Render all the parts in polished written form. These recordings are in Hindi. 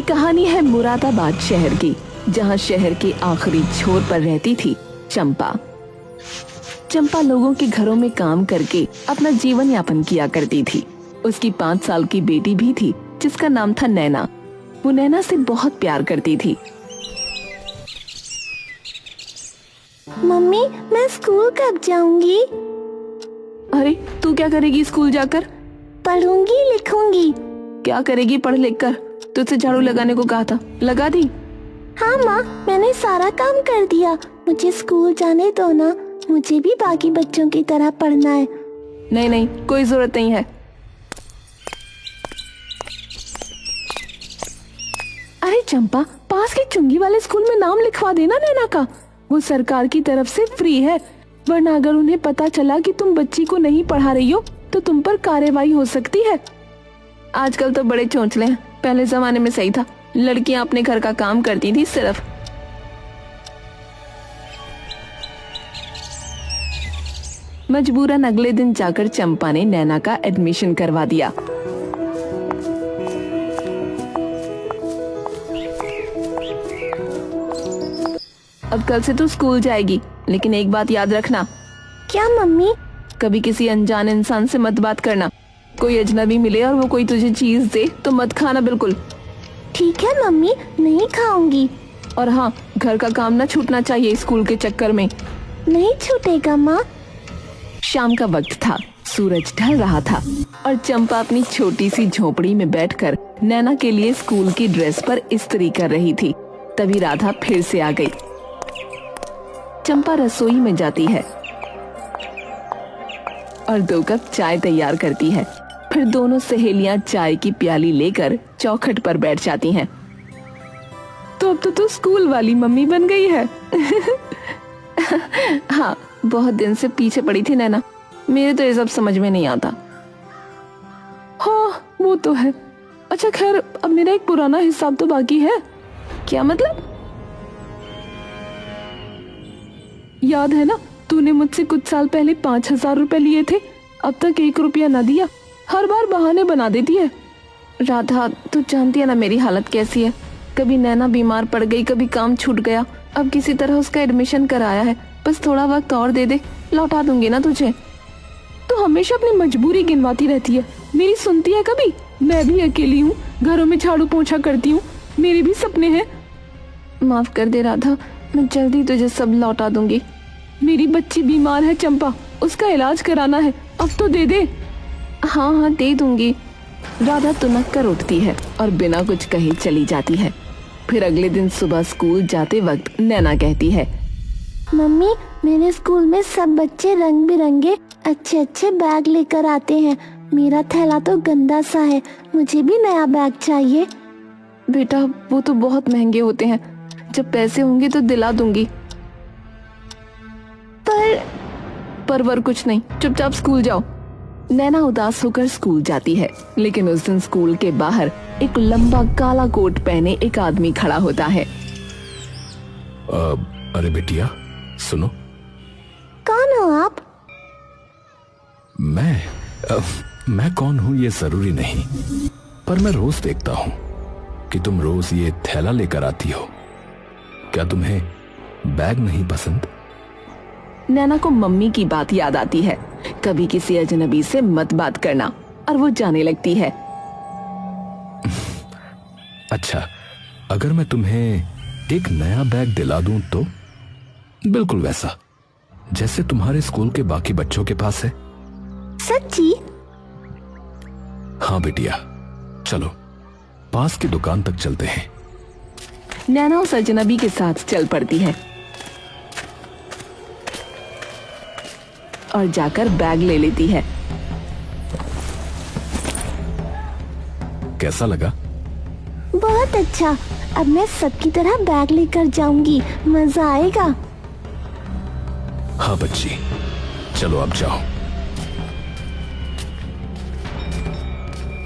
कहानी है मुरादाबाद शहर की, जहाँ शहर के आखिरी छोर पर रहती थी चंपा। चंपा लोगों के घरों में काम करके अपना जीवन यापन किया करती थी। उसकी 5 साल की बेटी भी थी जिसका नाम था नैना। वो नैना से बहुत प्यार करती थी। मम्मी, मैं स्कूल कब जाऊंगी? अरे तू क्या करेगी स्कूल जाकर? पढ़ूंगी लिखूंगी। क्या करेगी पढ़ लिख कर? तुझसे झाड़ू लगाने को कहा था, लगा दी? हाँ माँ, मैंने सारा काम कर दिया। मुझे स्कूल जाने दो ना, मुझे भी बाकी बच्चों की तरह पढ़ना है। नहीं नहीं, कोई जरूरत नहीं है। अरे चंपा, पास के चुंगी वाले स्कूल में नाम लिखवा देना नैना का। वो सरकार की तरफ से फ्री है, वरना अगर उन्हें पता चला कि तुम बच्ची को नहीं पढ़ा रही हो तो तुम पर कार्रवाई हो सकती है। आजकल तो बड़े चोंचले हैं, पहले जमाने में सही था, लड़कियां अपने घर का काम करती थी सिर्फ। मजबूरन अगले दिन जाकर चंपा ने नैना का एडमिशन करवा दिया। अब कल से तू स्कूल जाएगी, लेकिन एक बात याद रखना। क्या मम्मी? कभी किसी अनजान इंसान से मत बात करना। कोई अजनबी मिले और वो कोई तुझे चीज दे तो मत खाना बिल्कुल। ठीक है मम्मी, नहीं खाऊंगी। और हाँ, घर का काम ना छूटना चाहिए स्कूल के चक्कर में। नहीं छूटेगा माँ। शाम का वक्त था, सूरज ढल रहा था और चंपा अपनी छोटी सी झोपड़ी में बैठकर नैना के लिए स्कूल की ड्रेस पर इस्त्री कर रही थी। तभी राधा फिर से आ गई। चंपा रसोई में जाती है और 2 कप चाय तैयार करती है। फिर दोनों सहेलियां चाय की प्याली लेकर चौखट पर बैठ जाती हैं। तो अब तो तू स्कूल वाली मम्मी बन गई है। हाँ, बहुत दिन से पीछे पड़ी थी नैना, मेरे तो ये सब समझ में नहीं आता। हाँ वो तो है। अच्छा खैर, अब मेरा एक पुराना हिसाब तो बाकी है। क्या मतलब? याद है ना, तूने मुझसे कुछ साल पहले 5,000 रुपए लिए थे, अब तक 1 रुपया न दिया। हर बार बहाने बना देती है। राधा, तू जानती है ना मेरी हालत कैसी है। कभी नैना बीमार पड़ गई, कभी काम छूट गया, अब किसी तरह उसका एडमिशन कराया है। बस थोड़ा वक्त और दे दे, लौटा दूंगी ना तुझे। तो हमेशा अपनी मजबूरी गिनवाती रहती है, मेरी सुनती है कभी? मैं भी अकेली हूँ, घरों में झाड़ू पोंछा करती हूँ, मेरे भी सपने हैं। माफ कर दे राधा, मैं जल्दी तुझे सब लौटा दूंगी। मेरी बच्ची बीमार है चंपा, उसका इलाज कराना है, अब तो दे दे। हाँ हाँ दे दूंगी। राधा तुनक कर उठती है और बिना कुछ कहे चली जाती है। फिर अगले दिन सुबह स्कूल जाते वक्त नैना कहती है, मम्मी, मेरे स्कूल में सब बच्चे रंग बिरंगे अच्छे अच्छे बैग लेकर आते हैं। मेरा थैला तो गंदा सा है, मुझे भी नया बैग चाहिए। बेटा वो तो बहुत महंगे होते हैं, जब पैसे होंगे तो दिला दूंगी। पर कुछ नहीं, चुपचाप स्कूल जाओ। नैना उदास होकर स्कूल जाती है, लेकिन उस दिन स्कूल के बाहर एक लंबा काला कोट पहने एक आदमी खड़ा होता है। अरे बेटिया सुनो। कौन हो आप? मैं कौन हूँ ये जरूरी नहीं, पर मैं रोज देखता हूँ कि तुम रोज ये थैला लेकर आती हो। क्या तुम्हें बैग नहीं पसंद? नैना को मम्मी की बात याद आती है, कभी किसी अजनबी से मत बात करना, और वो जाने लगती है। अच्छा, अगर मैं तुम्हें एक नया बैग दिला दूं तो? बिल्कुल वैसा जैसे तुम्हारे स्कूल के बाकी बच्चों के पास है। सच्ची? हाँ बेटिया, चलो पास की दुकान तक चलते हैं। नैना उस अजनबी के साथ चल पड़ती है और जाकर बैग ले लेती है। कैसा लगा? बहुत अच्छा, अब मैं सबकी तरह बैग लेकर जाऊंगी, मजा आएगा। हाँ बच्ची, चलो अब जाओ।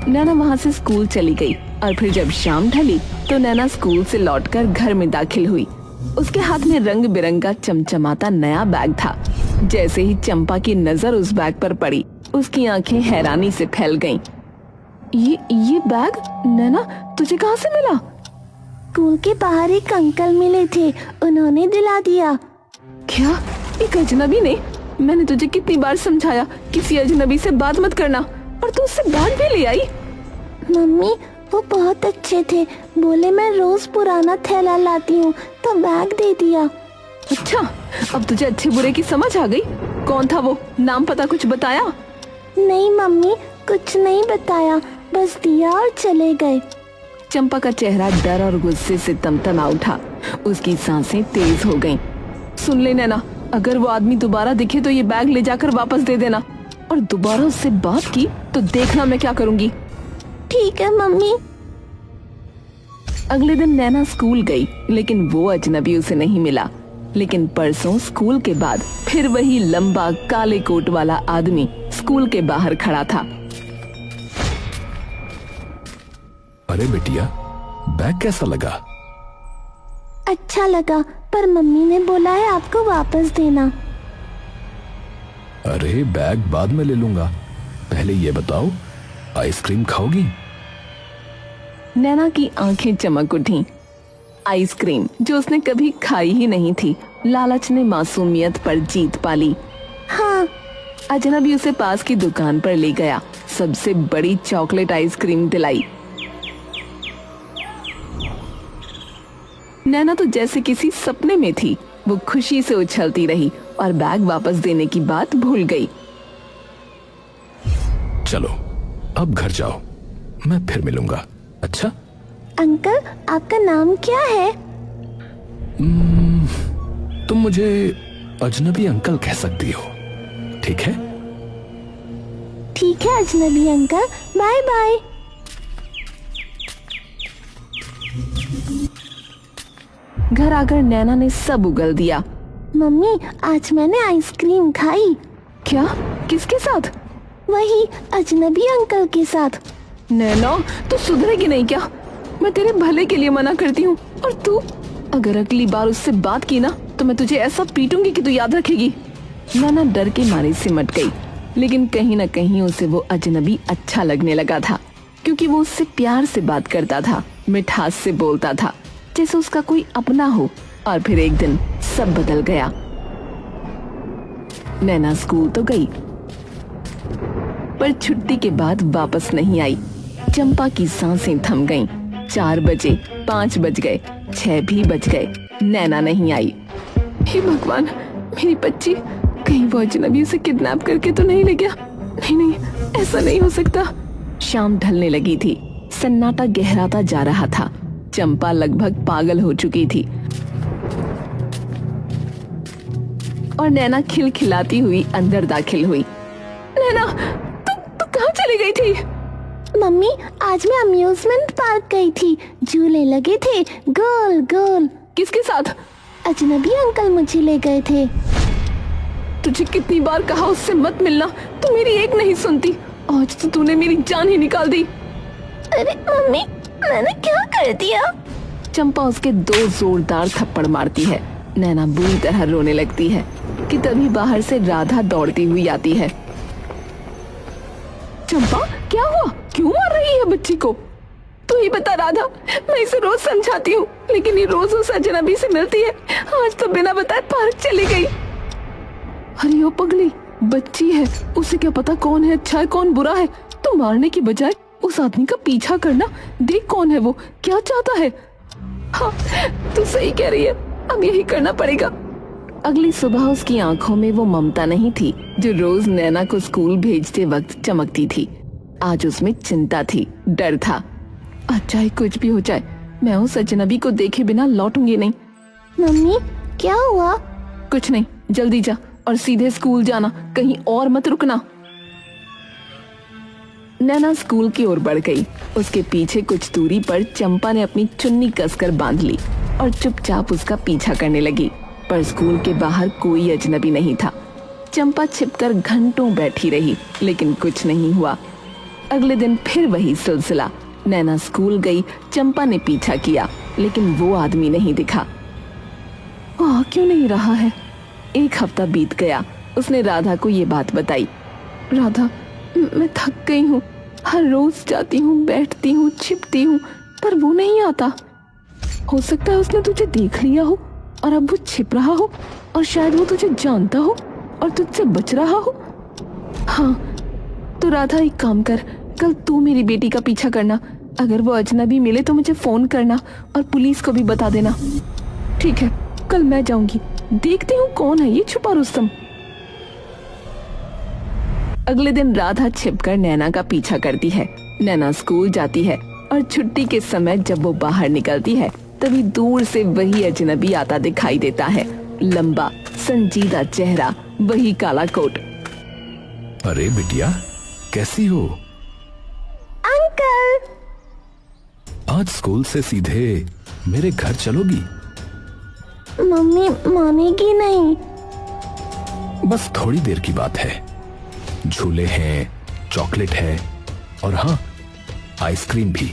नैना वहाँ से स्कूल चली गई और फिर जब शाम ढली तो नैना स्कूल से लौटकर घर में दाखिल हुई। उसके हाथ में रंग बिरंगा चमचमाता नया बैग था। जैसे ही चंपा की नजर उस बैग पर पड़ी, उसकी आंखें हैरानी से फैल गईं। ये बैग नैना तुझे कहाँ से मिला? स्कूल के बाहर एक अंकल मिले थे, उन्होंने दिला दिया। क्या? एक अजनबी ने? मैंने तुझे कितनी बार समझाया किसी अजनबी से बात मत करना, और तू उससे बैग भी ले आई। मम्मी वो बहुत अच्छे थे, बोले मैं रोज पुराना थैला लाती हूँ तो बैग दे दिया। अच्छा, अब तुझे अच्छे बुरे की समझ आ गई। कौन था वो? नाम पता कुछ बताया? नहीं मम्मी, कुछ नहीं बताया, बस दिया और चले गए। चंपा का चेहरा डर और गुस्से से तमतमा उठा, उसकी सांसें तेज हो गईं। सुन ले नैना, अगर वो आदमी दोबारा दिखे तो ये बैग ले जाकर वापस दे देना, और दोबारा उससे बात की तो देखना मैं क्या करूंगी। ठीक है मम्मी। अगले दिन नैना स्कूल गई, लेकिन वो अजनबी उसे नहीं मिला। लेकिन परसों स्कूल के बाद फिर वही लंबा काले कोट वाला आदमी स्कूल के बाहर खड़ा था। अरे बेटिया, बैग कैसा लगा? अच्छा लगा, पर मम्मी ने बोला है आपको वापस देना। अरे बैग बाद में ले लूंगा, पहले ये बताओ आइसक्रीम खाओगी? नैना की आंखें चमक उठी। आइसक्रीम जो उसने कभी खाई ही नहीं थी, लालच ने मासूमियत पर जीत पाली। हाँ। अजनबी उसे पास की दुकान पर ले गया, सबसे बड़ी चॉकलेट आइसक्रीम दिलाई। नैना तो जैसे किसी सपने में थी, वो खुशी से उछलती रही और बैग वापस देने की बात भूल गई। चलो अब घर जाओ, मैं फिर मिलूंगा। अच्छा? अंकल आपका नाम क्या है? तुम मुझे अजनबी अंकल कह सकती हो, ठीक है? ठीक है अजनबी अंकल, बाय बाय। घर आकर नैना ने सब उगल दिया। मम्मी आज मैंने आइसक्रीम खाई। क्या? किसके साथ? वही अजनबी अंकल के साथ। नैना तू सुधरेगी नहीं क्या? मैं तेरे भले के लिए मना करती हूँ, और तू अगर अगली बार उससे बात की ना तो मैं तुझे ऐसा पीटूंगी कि तू याद रखेगी। नैना डर के मारे सिमट गई, लेकिन कहीं न कहीं उसे वो अजनबी अच्छा लगने लगा था, क्योंकि वो उससे प्यार से बात करता था, मिठास से बोलता था, जैसे उसका कोई अपना हो। और फिर एक दिन सब बदल गया। नैना स्कूल तो गई, पर छुट्टी के बाद वापस नहीं आई। चंपा की सांसें थम गईं। 4 बजे, 5 बज गए, 6 भी बज गए, नैना नहीं आई। हे भगवान, मेरी बच्ची, कहीं वो अजनबी उसे किडनैप करके तो नहीं ले गया? नहीं नहीं, ऐसा नहीं हो सकता। शाम ढलने लगी थी, सन्नाटा गहराता जा रहा था। चंपा लगभग पागल हो चुकी थी, और नैना खिलखिलाती हुई अंदर दाखिल हुई। नैना, तू कहाँ चली गई थी? मम्मी आज मैं अम्यूजमेंट पार्क गई थी, झूले लगे थे गोल गोल। किसके साथ? अजनबी अंकल मुझे ले गए थे। तुझे कितनी बार कहा उससे मत मिलना, तू मेरी एक नहीं सुनती। आज तो तूने मेरी जान ही निकाल दी। अरे मम्मी, मैंने क्या कर दिया? चंपा उसके 2 जोरदार थप्पड़ मारती है। नैना बुरी तरह रोने लगती है कि तभी बाहर से राधा दौड़ती हुई आती है। चंपा, क्या हुआ? क्यों मार रही है बच्ची को? तू ही बता राधा, मैं इसे रोज समझाती हूँ, लेकिन ये रोज उस अजनबी से मिलती है। आज तो बिना बताए पार्क चली गई। अरे ओ पगली, बच्ची है, उसे क्या पता कौन है अच्छा है कौन बुरा है। तो मारने की बजाय उस आदमी का पीछा करना, देख कौन है वो, क्या चाहता है। हाँ, तू सही कह रही है, अब यही करना पड़ेगा। अगली सुबह उसकी आंखों में वो ममता नहीं थी जो रोज नैना को स्कूल भेजते वक्त चमकती थी। आज उसमें चिंता थी, डर था। आज चाहे कुछ भी हो जाए, मैं उस अजनबी को देखे बिना लौटूंगी नहीं। मम्मी क्या हुआ? कुछ नहीं, जल्दी जा और सीधे स्कूल जाना, कहीं और मत रुकना। नैना स्कूल की ओर बढ़ गई। उसके पीछे कुछ दूरी पर चंपा ने अपनी चुन्नी कसकर बांध ली और चुपचाप उसका पीछा करने लगी। पर स्कूल के बाहर कोई अजनबी नहीं था। चंपा छिपकर घंटों बैठी रही, लेकिन कुछ नहीं हुआ। अगले दिन फिर वही सिलसिला। नैना स्कूल गई, चंपा ने पीछा किया, लेकिन वो आदमी नहीं दिखा। आ क्यों नहीं रहा है? 1 हफ्ता बीत गया। उसने राधा को ये बात बताई। राधा, मैं थक गई हूँ, हर रोज जाती हूँ, बैठती हूँ, छिपती हूँ, पर वो नहीं आता। हो सकता है उसने तुझे देख लिया हो और अब वो छिप रहा हो, और शायद वो तुझे जानता हो और तुझसे बच रहा हो। हाँ, तो राधा एक काम कर, कल तू मेरी बेटी का पीछा करना। अगर वो अजनबी मिले तो मुझे फोन करना और पुलिस को भी बता देना। ठीक है, कल मैं जाऊंगी, देखती हूँ कौन है ये छुपा रुस्तम। अगले दिन राधा छिपकर नैना का पीछा करती है। नैना स्कूल जाती है और छुट्टी के समय जब वो बाहर निकलती है तभी दूर से वही अजनबी आता दिखाई देता है। लंबा संजीदा चेहरा, वही काला कोट। अरे बिटिया, कैसी हो? अंकल। आज स्कूल से सीधे मेरे घर चलोगी? मम्मी मानेगी नहीं। बस थोड़ी देर की बात है। झूले हैं, चॉकलेट है और हाँ, आइसक्रीम भी।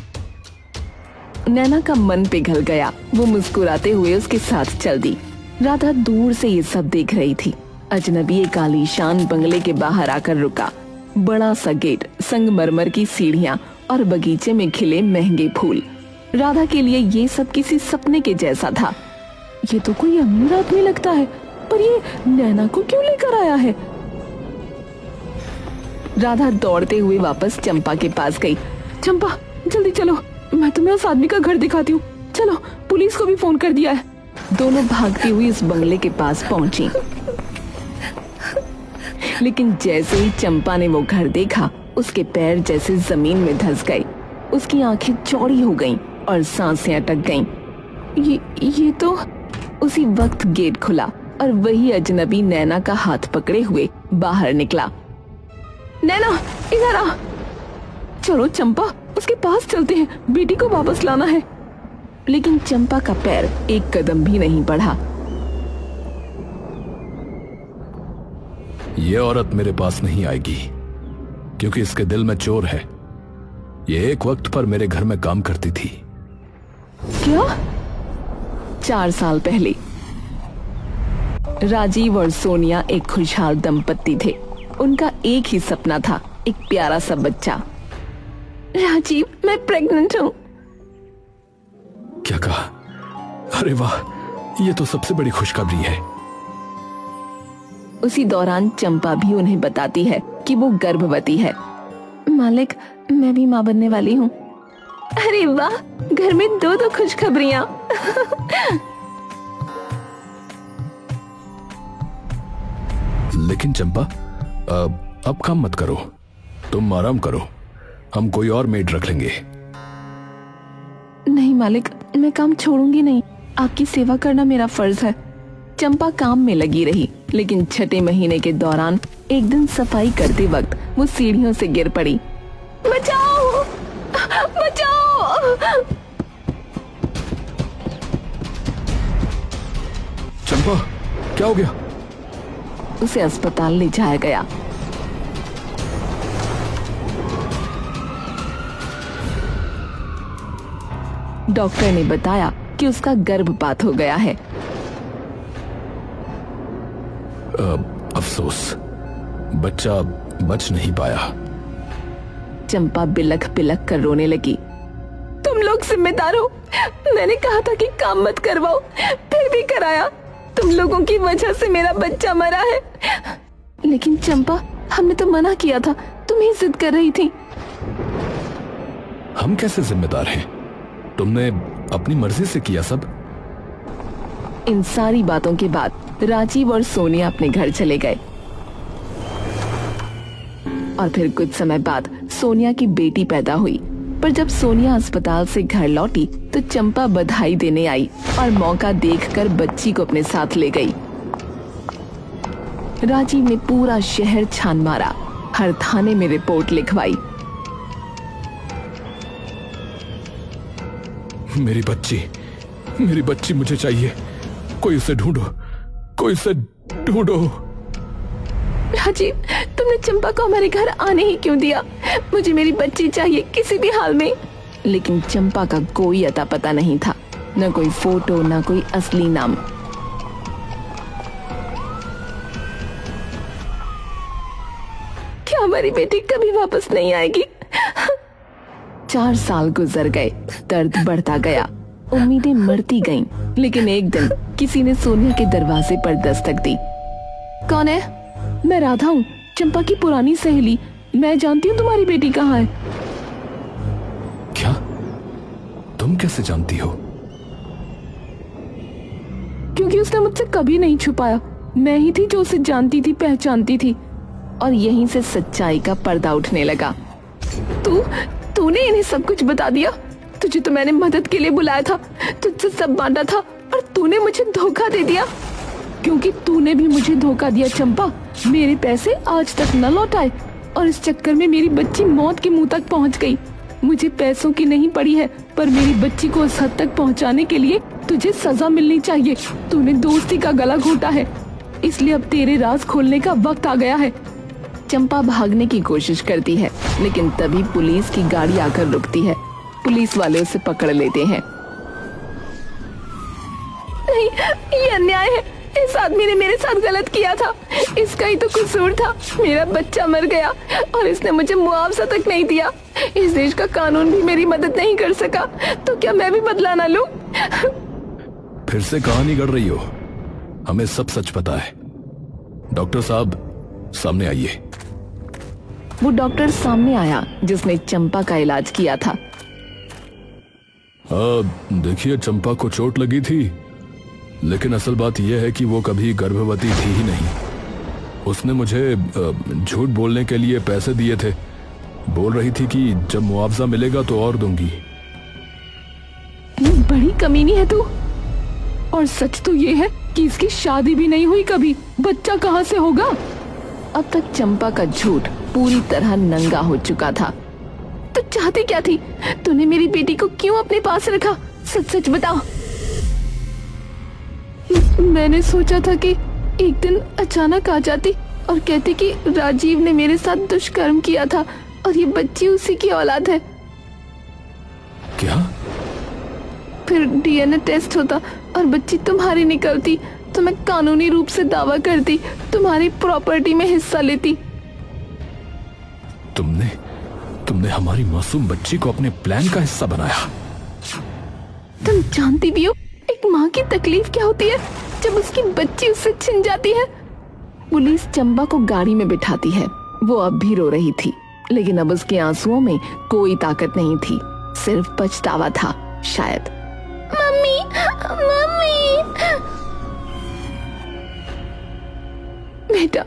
नैना का मन पिघल गया। वो मुस्कुराते हुए उसके साथ चल दी। राधा दूर से ये सब देख रही थी। अजनबी एक आलीशान बंगले के बाहर आकर रुका। बड़ा सा गेट, संगमरमर की सीढ़ियां और बगीचे में खिले महंगे फूल। राधा के लिए ये सब किसी सपने के जैसा था। ये तो कोई अमीर आदमी लगता है, पर ये नैना को क्यों लेकर आया है? राधा दौड़ते हुए वापस चंपा के पास गई। चंपा, जल्दी चलो, मैं तुम्हें उस आदमी का घर दिखाती हूँ। चलो, पुलिस को भी फोन कर दिया है। दोनों भागती हुई उस बंगले के पास पहुंची। लेकिन जैसे ही चंपा ने वो घर देखा, उसके पैर जैसे जमीन में धंस गए। उसकी आंखें चौड़ी हो गईं और सांसें अटक गईं। ये तो उसी वक्त गेट खुला और वही अजनबी नैना का हाथ पकड़े हुए बाहर निकला। नैना, इधर आ। चलो चंपा, उसके पास चलते हैं, बेटी को वापस लाना है। लेकिन चंपा का पैर एक कदम भी नहीं बढ़ा। ये औरत मेरे पास नहीं आएगी, क्योंकि इसके दिल में चोर है। ये एक वक्त पर मेरे घर में काम करती थी। क्या? 4 साल पहले राजीव और सोनिया एक खुशहाल दंपत्ति थे। उनका एक ही सपना था, एक प्यारा सा बच्चा। राजीव, मैं प्रेग्नेंट हूँ। क्या कहा? अरे वाह, ये तो सबसे बड़ी खुशखबरी है। उसी दौरान चंपा भी उन्हें बताती है कि वो गर्भवती है। मालिक, मैं भी मां बनने वाली हूँ। अरे वाह, घर में 2 खुशखबरियां। लेकिन चंपा, अब काम मत करो, तुम आराम करो, हम कोई और मेड रख लेंगे। नहीं मालिक, मैं काम छोड़ूंगी नहीं। आपकी सेवा करना मेरा फर्ज है। चंपा काम में लगी रही, लेकिन 6ठे महीने के दौरान एक दिन सफाई करते वक्त वो सीढ़ियों से गिर पड़ी। बचाओ, बचाओ। चंपा, क्या हो गया? उसे अस्पताल ले जाया गया। डॉक्टर ने बताया कि उसका गर्भपात हो गया है। अफसोस, बच्चा बच नहीं पाया। चंपा बिलख बिलख कर रोने लगी। तुम लोग जिम्मेदार हो। मैंने कहा था कि काम मत करवाओ, फिर भी कराया। तुम लोगों की वजह से मेरा बच्चा मरा है। लेकिन चंपा, हमने तो मना किया था, तुम ही जिद कर रही थी। हम कैसे जिम्मेदार हैं? तुमने अपनी मर्जी से किया सब। इन सारी बातों के बाद राजीव और सोनिया अपने घर चले गए। और फिर कुछ समय बाद सोनिया की बेटी पैदा हुई। पर जब सोनिया अस्पताल से घर लौटी तो चंपा बधाई देने आई और मौका देखकर बच्ची को अपने साथ ले गई। राजीव ने पूरा शहर छान मारा, हर थाने में रिपोर्ट लिखवाई। मेरी बच्ची मुझे चाहिए। कोई उसे ढूंढो, कोई उसे ढूंढो। राजीव, तुमने चंपा को हमारे घर आने ही क्यों दिया? मुझे मेरी बच्ची चाहिए किसी भी हाल में। लेकिन चंपा का कोई अता पता नहीं था, न कोई फोटो, न कोई असली नाम। क्या हमारी बेटी कभी वापस नहीं आएगी? 4 साल गुजर गए, दर्द बढ़ता गया। उम्मीदें मरती गईं, लेकिन एक दिन किसी ने सोनिया के दरवाजे पर दस्तक दी। कौन है? मैं राधा हूँ, चंपा की पुरानी सहेली। मैं जानती हूँ तुम्हारी बेटी कहाँ है। क्या? तुम कैसे जानती हो? क्योंकि उसने मुझसे कभी नहीं छुपाया। मैं ही थी जो उसे जानती थी, पहचानती थी। और यहीं से सच्चाई का पर्दा उठने लगा। तूने इन्हें सब कुछ बता दिया। तुझे तो मैंने मदद के लिए बुलाया था, तुझसे सब बांटा था, और तूने मुझे धोखा दे दिया। क्योंकि तूने भी मुझे धोखा दिया चंपा। मेरे पैसे आज तक न लौटाए और इस चक्कर में मेरी बच्ची मौत के मुंह तक पहुंच गई। मुझे पैसों की नहीं पड़ी है, पर मेरी बच्ची को उस हद तक पहुंचाने के लिए तुझे सजा मिलनी चाहिए। तूने दोस्ती का गला घोटा है, इसलिए अब तेरे राज खोलने का वक्त आ गया है। चंपा भागने की कोशिश करती है, लेकिन तभी पुलिस की गाड़ी आकर रुकती है। पुलिस वाले उसे पकड़ लेते हैं। नहीं, ये अन्याय है। इस आदमी ने मेरे साथ गलत किया था, इसका ही तो कसूर था। मेरा बच्चा मर गया और इसने मुझे मुआवजा तक नहीं दिया। इस देश का कानून भी मेरी मदद नहीं कर सका, तो क्या मैं भी बदला ना लूं? फिर से कहानी गढ़ रही हो। हमें सब सच पता है। डॉक्टर साहब, सामने आइए। वो डॉक्टर सामने आया जिसने चंपा का इलाज किया था। देखिए, चंपा को चोट लगी थी, लेकिन असल बात यह है कि वो कभी गर्भवती थी ही नहीं। उसने मुझे झूठ बोलने के लिए पैसे दिए थे। बोल रही थी कि जब मुआवजा मिलेगा तो और दूंगी। बड़ी कमीनी है तू। और सच तो ये है कि इसकी शादी भी नहीं हुई कभी। बच्चा कहाँ से होगा? अब तक चंपा का झूठ पूरी तरह नंगा हो चुका था। तू चाहती क्या थी? तूने मेरी बेटी को क्यों अपने पास रखा? सच सच बताओ। मैंने सोचा था कि एक दिन अचानक आ जाती और कहती कि राजीव ने मेरे साथ दुष्कर्म किया था और ये बच्ची उसी की औलाद है। क्या? फिर डीएनए टेस्ट होता और बच्ची तुम्हारी निकलती तो मैं कानूनी रूप से दावा करती, तुम्हारी प्रॉपर्टी में हिस्सा लेती। तुमने हमारी मासूम बच्ची को अपने प्लान का हिस्सा बनाया। तुम जानती भी हो एक माँ की तकलीफ क्या होती है जब उसकी बच्ची उससे छिन जाती है। पुलिस चंपा को गाड़ी में बिठाती है। वो अब भी रो रही थी, लेकिन अब उसके आंसुओं में कोई ताकत नहीं थी, सिर्फ पछतावा था शायद। Mummy, mummy. बेटा,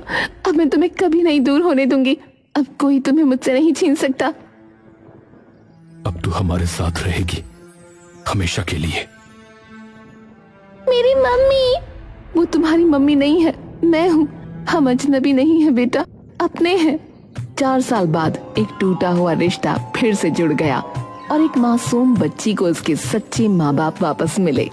अब मैं तुम्हें कभी नहीं दूर होने दूंगी। अब कोई तुम्हें मुझसे नहीं छीन सकता। अब तू हमारे साथ रहेगी, हमेशा के लिए। मेरी मम्मी। वो तुम्हारी मम्मी नहीं है, मैं हूँ। हम अजनबी नहीं है बेटा, अपने हैं। 4 साल बाद एक टूटा हुआ रिश्ता फिर से जुड़ गया और एक मासूम बच्ची को उसके सच्चे माँ बाप वापस मिले।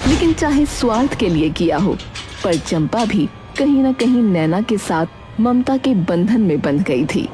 लेकिन चाहे स्वार्थ के लिए किया हो, पर चंपा भी कहीं न कहीं नैना के साथ ममता के बंधन में बंध गई थी।